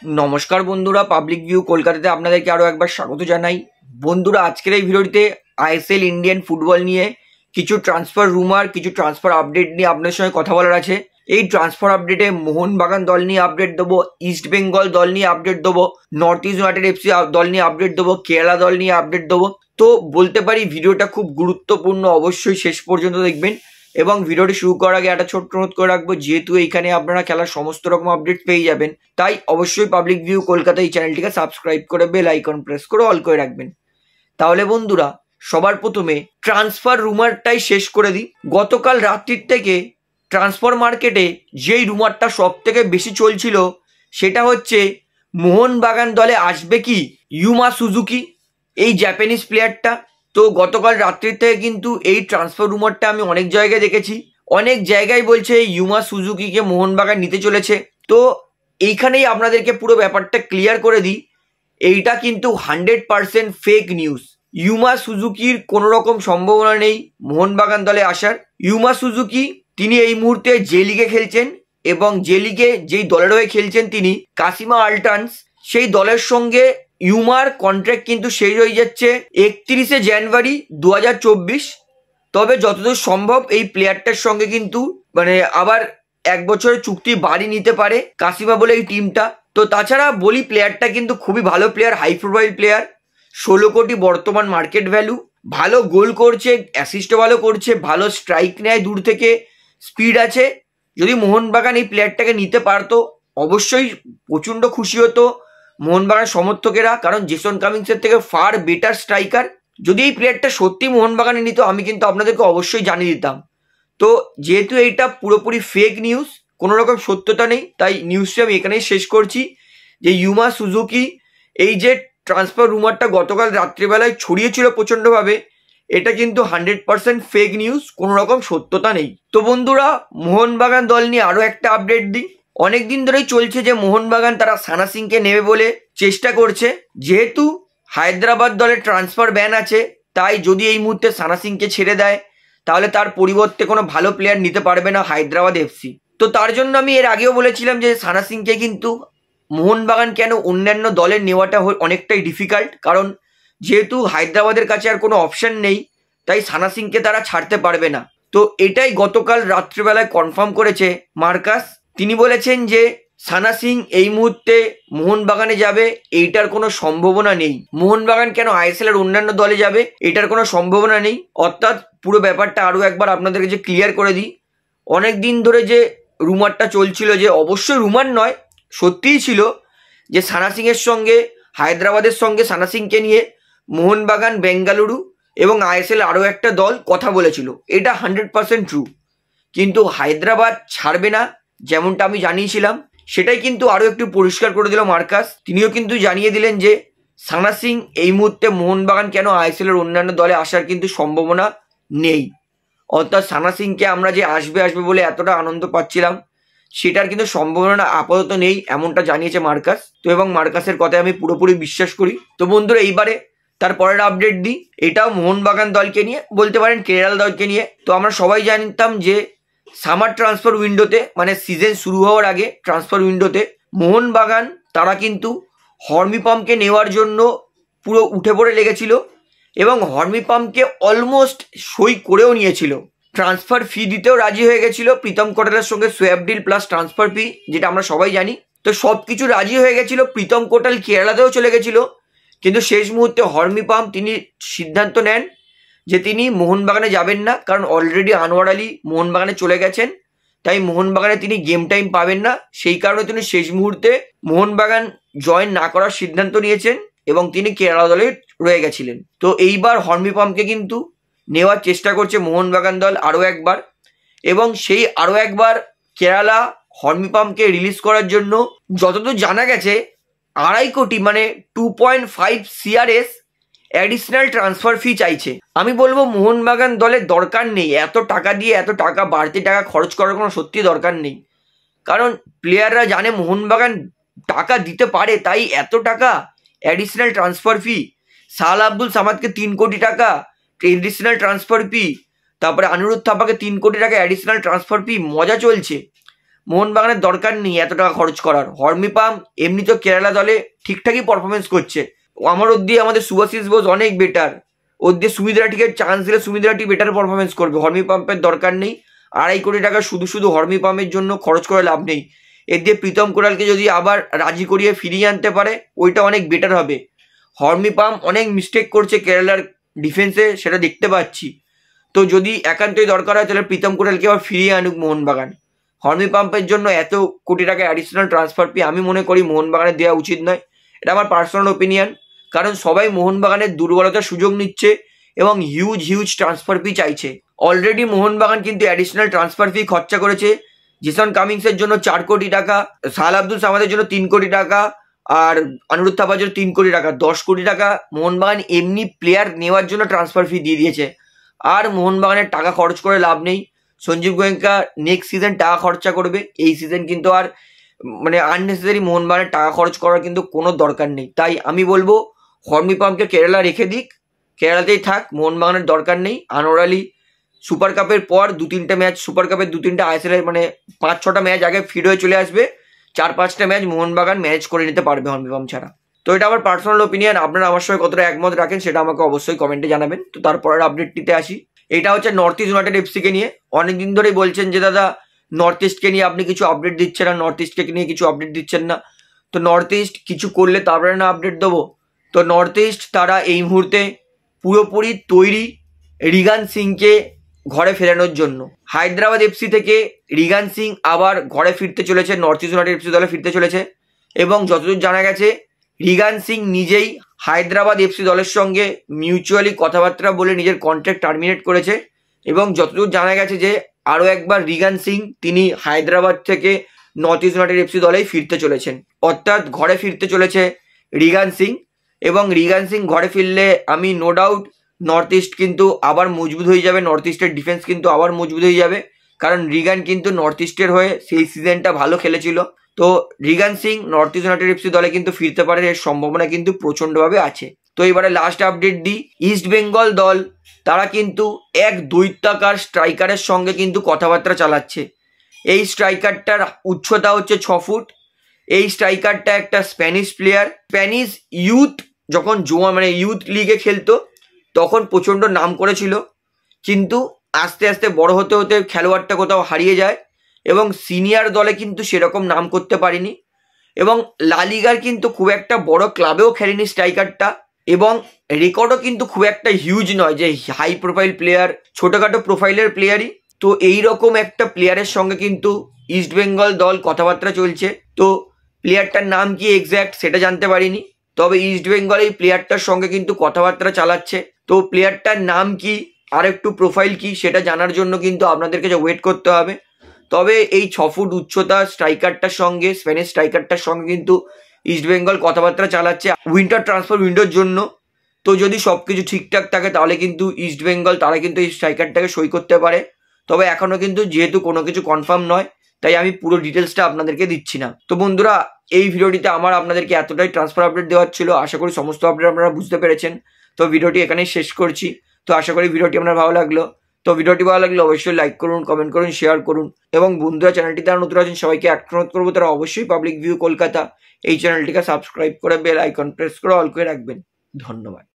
নমস্কার বন্ধুরা, public view কলকাতাতে আপনাদেরকে আরও একবার স্বাগত জানাই। বন্ধুরা, আজকের এই ভিডিওটিতে আইএসএল ইন্ডিয়ান ফুটবল নিয়ে কিছু ট্রান্সফার রুমার, কিছু ট্রান্সফার আপডেট নিয়ে আপনাদের সঙ্গে কথা বলার আছে। এই ট্রান্সফার আপডেটে মোহনবাগান দল নিয়ে আপডেট দেবো, ইস্ট বেঙ্গল দল নিয়ে আপডেট দেবো, নর্থ ইস্ট ইউনাইটেড এফসি দল নিয়ে আপডেট দেবো, কেরালা দল নিয়ে আপডেট দেবো। তো বলতে পারি ভিডিওটা খুব গুরুত্বপূর্ণ, অবশ্যই শেষ পর্যন্ত দেখবেন। এবং ভিডিওটি শুরু করার আগে একটা ছোট্ট অনুরোধ করে রাখবো, যেহেতু এইখানে আপনারা খেলার সমস্ত রকম আপডেট পেয়ে যাবেন, তাই অবশ্যই পাবলিক ভিউ কলকাতা এই চ্যানেলটিকে সাবস্ক্রাইব করে বেল আইকন প্রেস করে অল করে রাখবেন। তাহলে বন্ধুরা, সবার প্রথমে ট্রান্সফার রুমারটাই শেষ করে দিই। গতকাল রাত্রির থেকে ট্রান্সফার মার্কেটে যেই রুমারটা সব থেকে বেশি চলছিল সেটা হচ্ছে মোহনবাগান দলে আসবে কি ইউমা সুজুকি, এই জাপানিজ প্লেয়ারটা। তো গতকাল রাত্রির থেকে কিন্তু এই ট্রান্সফার রুমারটা আমি অনেক জায়গায় দেখেছি, অনেক জায়গায় বলছে ইউমা সুজুকিকে মোহনবাগান নিতে চলেছে। তো এইখানেই আপনাদেরকে পুরো ব্যাপারটা ক্লিয়ার করে দিই, এইটা কিন্তু 100% ফেক নিউজ। ইউমা সুজুকির কোনো রকম সম্ভাবনা নেই মোহনবাগান দলে আসার। ইউমা সুজুকি তিনি এই মুহূর্তে যে লিগে খেলছেন, এবং যে লিগে যেই দলের হয়ে খেলছেন তিনি কাশিমা আল্টান্স, সেই দলের সঙ্গে ইউমার কন্ট্রাক্ট কিন্তু শেষ হয়ে যাচ্ছে 31শে জানুয়ারি 2024। তবে যতদূর সম্ভব এই প্লেয়ারটার সঙ্গে কিন্তু আবার 1 বছরের চুক্তি বাড়ি নিতে পারে কাশিমা বলে এই টিমটা। তো তাছাড়া বলি, প্লেয়ারটা কিন্তু খুবই ভালো প্লেয়ার, হাই প্রোফাইল প্লেয়ার, 16 কোটি বর্তমান মার্কেট ভ্যালু, ভালো গোল করছে, অ্যাসিস্টও ভালো করছে, ভালো স্ট্রাইক নেয় দূর থেকে, স্পিড আছে। যদি মোহনবাগান এই প্লেয়ারটাকে নিতে পারতো অবশ্যই প্রচণ্ড খুশি হতো মোহনবাগান সমর্থকেরা, কারণ জেসন কামিন্সের থেকে ফার বেটার স্ট্রাইকার। যদি এই প্লেয়ারটা সত্যি মোহনবাগানে নিত আমি কিন্তু আপনাদেরকে অবশ্যই জানিয়ে দিতাম। তো যেহেতু এইটা পুরোপুরি ফেক নিউজ, কোনো রকম সত্যতা নেই, তাই নিউজটা আমি এখানেই শেষ করছি যে ইউমা সুজুকি এই যে ট্রান্সফার রুমারটা গতকাল রাত্রিবেলায় ছড়িয়েছিল প্রচণ্ডভাবে, এটা কিন্তু 100% ফেক নিউজ, কোনো রকম সত্যতা নেই। তো বন্ধুরা, মোহনবাগান দল নিয়ে আরও একটা আপডেট দিই। অনেক দিন ধরেই চলছে যে মোহনবাগান তারা সানা সিংকে নেবে বলে চেষ্টা করছে। যেহেতু হায়দ্রাবাদ দলের ট্রান্সফার ব্যান আছে, তাই যদি এই মুহূর্তে সানা সিংকে ছেড়ে দেয় তাহলে তার পরিবর্তে কোনো ভালো প্লেয়ার নিতে পারবে না হায়দ্রাবাদ এফসি। তো তার জন্য আমি এর আগেও বলেছিলাম যে সানা সিংকে কিন্তু মোহনবাগান কেন অন্যান্য দলের নেওয়াটা অনেকটাই ডিফিকাল্ট, কারণ যেহেতু হায়দ্রাবাদের কাছে আর কোনো অপশন নেই, তাই সানা সিংকে তারা ছাড়তে পারবে না। তো এটাই গতকাল রাত্রিবেলায় কনফার্ম করেছে মার্কাস। তিনি বলেছেন যে সানা সিং এই মুহূর্তে মোহনবাগানে যাবে, এইটার কোনো সম্ভাবনা নেই। মোহনবাগান কেন আইএসএল এর অন্যান্য দলে যাবে এটার কোনো সম্ভাবনা নেই। অর্থাৎ পুরো ব্যাপারটা আরও একবার আপনাদেরকে যে ক্লিয়ার করে দিই, অনেক দিন ধরে যে রুমারটা চলছিল, যে অবশ্যই রুমার নয়, সত্যিই ছিল, যে সানা সিংয়ের সঙ্গে হায়দ্রাবাদের সঙ্গে সানা সিংকে নিয়ে মোহনবাগান, বেঙ্গালুরু এবং আইএসএল আরও একটা দল কথা বলেছিল, এটা 100% ট্রু। কিন্তু হায়দ্রাবাদ ছাড়বে না যেমনটা আমি জানিয়েছিলাম, সেটাই কিন্তু আরও একটু পরিষ্কার করে দিল মার্কাস। তিনিও কিন্তু জানিয়ে দিলেন যে সানা সিং এই মুহূর্তে মোহনবাগান কেন আইএসএল এর অন্যান্য দলে আসার কিন্তু সম্ভাবনা নেই। অর্থাৎ সানা সিংকে আমরা যে আসবে বলে এতটা আনন্দ পাচ্ছিলাম, সেটার কিন্তু সম্ভাবনা আপাতত নেই, এমনটা জানিয়েছে মার্কাস। তো এবং মার্কাসের কথায় আমি পুরোপুরি বিশ্বাস করি। তো বন্ধুরা, এইবারে তারপরের আপডেট দিই, এটাও মোহনবাগান দলকে নিয়ে, বলতে পারেন কেরালা দলকে নিয়ে। তো আমরা সবাই জানতাম যে সামার ট্রান্সফার উইন্ডোতে, সিজন শুরু হওয়ার আগে ট্রান্সফার উইন্ডোতে মোহনবাগান তারা কিন্তু হর্মিপামকে নেওয়ার জন্য পুরো উঠে পড়ে লেগেছিল, এবং হর্মিপামকে অলমোস্ট সই করেও নিয়েছিল। ট্রান্সফার ফি দিতেও রাজি হয়ে গেছিল, প্রীতম কোটালের সঙ্গে সোয়াব ডিল প্লাস ট্রান্সফার ফি, যেটা আমরা সবাই জানি। তো সব কিছু রাজি হয়ে গেছিল, প্রীতম কোটাল কেরালাতেও চলে গেছিল। কিন্তু শেষ মুহূর্তে হর্মিপাম তিনি সিদ্ধান্ত নেন যে তিনি মোহনবাগানে যাবেন না, কারণ অলরেডি আনোয়ার আলী মোহনবাগানে চলে গেছেন, তাই মোহনবাগানে তিনি গেম টাইম পাবেন না। সেই কারণে তিনি শেষ মুহূর্তে মোহনবাগান জয়েন না করার সিদ্ধান্ত নিয়েছেন, এবং তিনি কেরালা দলে রয়ে গেছিলেন। তো এইবার হর্মিপামকে কিন্তু নেওয়ার চেষ্টা করছে মোহনবাগান দল আরও একবার, এবং সেই আরও একবার কেরালা হর্মিপামকে রিলিজ করার জন্য যতদূর জানা গেছে 2.5 কোটি 2.5 CRS অ্যাডিশনাল ট্রান্সফার ফি চাইছে। আমি বলবো মোহনবাগান দলের দরকার নেই এত টাকা দিয়ে, এত টাকা বাড়তি টাকা খরচ করার কোনো সত্যি দরকার নেই, কারণ প্লেয়াররা জানে মোহনবাগান টাকা দিতে পারে, তাই এত টাকা অ্যাডিশনাল ট্রান্সফার ফি। সাল আব্দুল সামাদকে 3 কোটি টাকা মোহনবাগানের দরকার নেই এত টাকা খরচ করার। হর্মিপাম এমনি তো কেরালা দলে ঠিকঠাকই পারফরমেন্স করছে, আমার ওর দিয়ে আমাদের সুভাশিস বোস অনেক বেটার, ওর দিয়ে সুমিত রাঠিকে চান্স দিলে সুমিত রাঠি বেটার পারফরমেন্স করবে। হর্মিপাম্পের দরকার নেই, 2.5 কোটি টাকা শুধু শুধু হর্মিপাম্পের জন্য খরচ করে লাভ নেই। এর দিয়ে প্রীতম কোরালকে যদি আবার রাজি করিয়ে ফিরিয়ে আনতে পারে ওইটা অনেক বেটার হবে। হর্মিপাম্প অনেক মিস্টেক করছে কেরালার ডিফেন্সে, সেটা দেখতে পাচ্ছি। তো যদি একান্তই দরকার হয় তাহলে প্রীতম কোরালকে আবার ফিরিয়ে আনুক মোহনবাগান। হর্মিপাম্পের জন্য এত কোটি টাকা অ্যাডিশনাল ট্রান্সফার ফি আমি মনে করি মোহনবাগানের দেওয়া উচিত নয়। এটা আমার পার্সোনাল ওপিনিয়ন, কারণ সবাই মোহনবাগানের দুর্বলতার সুযোগ নিচ্ছে এবং হিউজ ট্রান্সফার ফি চাইছে। অলরেডি মোহনবাগান কিন্তু অ্যাডিশনাল ট্রান্সফার ফি খরচা করেছে জেসন কামিংসের জন্য 4 কোটি টাকা, সাহাল আব্দুল সামাদের জন্য 3 কোটি টাকা, আর অনুরোধ থাপার জন্য 3 কোটি টাকা। 10 কোটি টাকা মোহনবাগান এমনি প্লেয়ার নেওয়ার জন্য ট্রান্সফার ফি দিয়ে দিয়েছে। আর মোহনবাগানের টাকা খরচ করে লাভ নেই। সঞ্জীব গোয়েঙ্কা নেক্সট সিজন টাকা খরচা করবে, এই সিজন কিন্তু আর মানে আননেসেসারি মোহনবাগানের টাকা খরচ করার কিন্তু কোনো দরকার নেই। তাই আমি বলবো হর্মিপাম্পকে কেরালা রেখে দিক, কেরালাতেই থাক, মোহনবাগানের দরকার নেই। আনোয়ার আলী সুপার কাপের পর 2-3টে ম্যাচ, সুপার কাপের 2-3টে আইএসএল মানে 5-6টা ম্যাচ আগে ফিট হয়ে চলে আসবে, 4-5টা ম্যাচ মোহনবাগান ম্যানেজ করে নিতে পারবে হর্মিপাম্প ছাড়া। তো এটা আমার পার্সোনাল ওপিনিয়ন, আপনারা আমার সঙ্গে কতটা একমত রাখেন সেটা আমাকে অবশ্যই কমেন্টে জানাবেন। তো তারপরের আপডেটটিতে আসি, এটা হচ্ছে নর্থ ইস্ট ইউনাইটেড এফসিকে নিয়ে। অনেকদিন ধরেই বলছেন যে দাদা নর্থ ইস্টকে নিয়ে আপনি কিছু আপডেট দিচ্ছেন না, নর্থ ইস্টকে নিয়ে কিছু আপডেট দিচ্ছেন না। তো নর্থ ইস্ট কিছু করলে তারপরে না আপডেট দেবো। তো নর্থ ইস্ট তারা এই মুহূর্তে পুরোপুরি তৈরি রিগান সিংকে ঘরে ফেরানোর জন্য। হায়দ্রাবাদ এফসি থেকে রিগান সিং আবার ঘরে ফিরতে চলেছে, নর্থ ইস্ট ইউনাইটেড এফসি দলে ফিরতে চলেছে। এবং যতদূর জানা গেছে রিগান সিং নিজেই হায়দ্রাবাদ এফসি দলের সঙ্গে মিউচুয়ালি কথাবার্তা বলে নিজের কন্ট্রাক্ট টার্মিনেট করেছে। এবং যতদূর জানা গেছে যে আরও একবার রিগান সিং তিনি হায়দ্রাবাদ থেকে নর্থ ইস্ট ইউনাইটেড এফসি দলেই ফিরতে চলেছেন, অর্থাৎ ঘরে ফিরতে চলেছে রিগান সিং। এবং রিগান সিং ঘরে ফিরলে আমি নো ডাউট নর্থ ইস্ট কিন্তু আবার মজবুত হয়ে যাবে, নর্থ ইস্টের ডিফেন্স কিন্তু আবার মজবুত হয়ে যাবে, কারণ রিগান কিন্তু নর্থ ইস্টের হয়ে সেই সিজনটা ভালো খেলেছিল। তো Reagan Singh North East United FC দলে কিন্তু ফিরতে পারে, এর সম্ভাবনা কিন্তু প্রচণ্ডভাবে আছে। তো এবারে লাস্ট আপডেট দিই, ইস্ট বেঙ্গল দল তারা কিন্তু এক দৈত্যাকার স্ট্রাইকারের সঙ্গে কিন্তু কথাবার্তা চালাচ্ছে। এই স্ট্রাইকারটার উচ্চতা হচ্ছে 6 ফুট। এই স্ট্রাইকারটা একটা স্প্যানিশ প্লেয়ার, স্প্যানিশ ইউথ যখন মানে ইউথ লিগে খেলতো তখন প্রচণ্ড নাম করেছিল, কিন্তু আস্তে আস্তে বড় হতে হতে খেলোয়াড়টা কোথাও হারিয়ে যায় এবং সিনিয়র দলে কিন্তু সেরকম নাম করতে পারেনি। এবং লা লিগার কিন্তু খুব একটা বড় ক্লাবেও খেলেনি স্ট্রাইকারটা, এবং রেকর্ডও কিন্তু খুব একটা হিউজ নয় যে হাই প্রোফাইল প্লেয়ার, ছোটোখাটো প্রোফাইলের প্লেয়ারই। তো এই রকম একটা প্লেয়ারের সঙ্গে কিন্তু ইস্ট বেঙ্গল দল কথাবার্তা চলছে। তো প্লেয়ারটার নাম কি এক্স্যাক্ট সেটা জানতে পারিনি, তবে ইস্ট বেঙ্গল এই প্লেয়ারটার সঙ্গে কিন্তু কথাবার্তা চালাচ্ছে। তো প্লেয়ারটার নাম কি আর একটু প্রোফাইল কি সেটা জানার জন্য কিন্তু আপনাদেরকে যে ওয়েট করতে হবে। তবে এই 6 ফুট উচ্চতা স্ট্রাইকারটার সঙ্গে, স্প্যানিশ স্ট্রাইকারটার সঙ্গে কিন্তু ইস্ট বেঙ্গল কথাবার্তা চালাচ্ছে উইন্টার ট্রান্সফার উইন্ডোর জন্য। তো যদি সব কিছু ঠিকঠাক থাকে তাহলে কিন্তু ইস্ট বেঙ্গল তারা কিন্তু এই স্ট্রাইকারটাকে সই করতে পারে। তবে এখনও কিন্তু যেহেতু কোনো কিছু কনফার্ম নয় তাই আমি পুরো ডিটেলসটা আপনাদেরকে দিচ্ছি না। তো বন্ধুরা এই ভিডিওটিতে আমার আপনাদেরকে এতটাই ট্রান্সফার আপডেট দেওয়ার ছিল, আশা করি সমস্ত আপডেট আপনারা বুঝতে পেরেছেন। তো ভিডিওটি এখানেই শেষ করছি। তো আশা করি ভিডিওটি আপনার ভালো লাগলো। তো ভিডিওটি ভালো লাগলে অবশ্যই লাইক করুন, কমেন্ট করুন, শেয়ার করুন, এবং বন্ধুরা চ্যানেলটি তারা নতুন আছেন সবাইকে অনুরোধ করবো তারা অবশ্যই পাবলিক ভিউ কলকাতা এই চ্যানেলটিকে সাবস্ক্রাইব করে বেল আইকন প্রেস করে অল করে রাখবেন। ধন্যবাদ।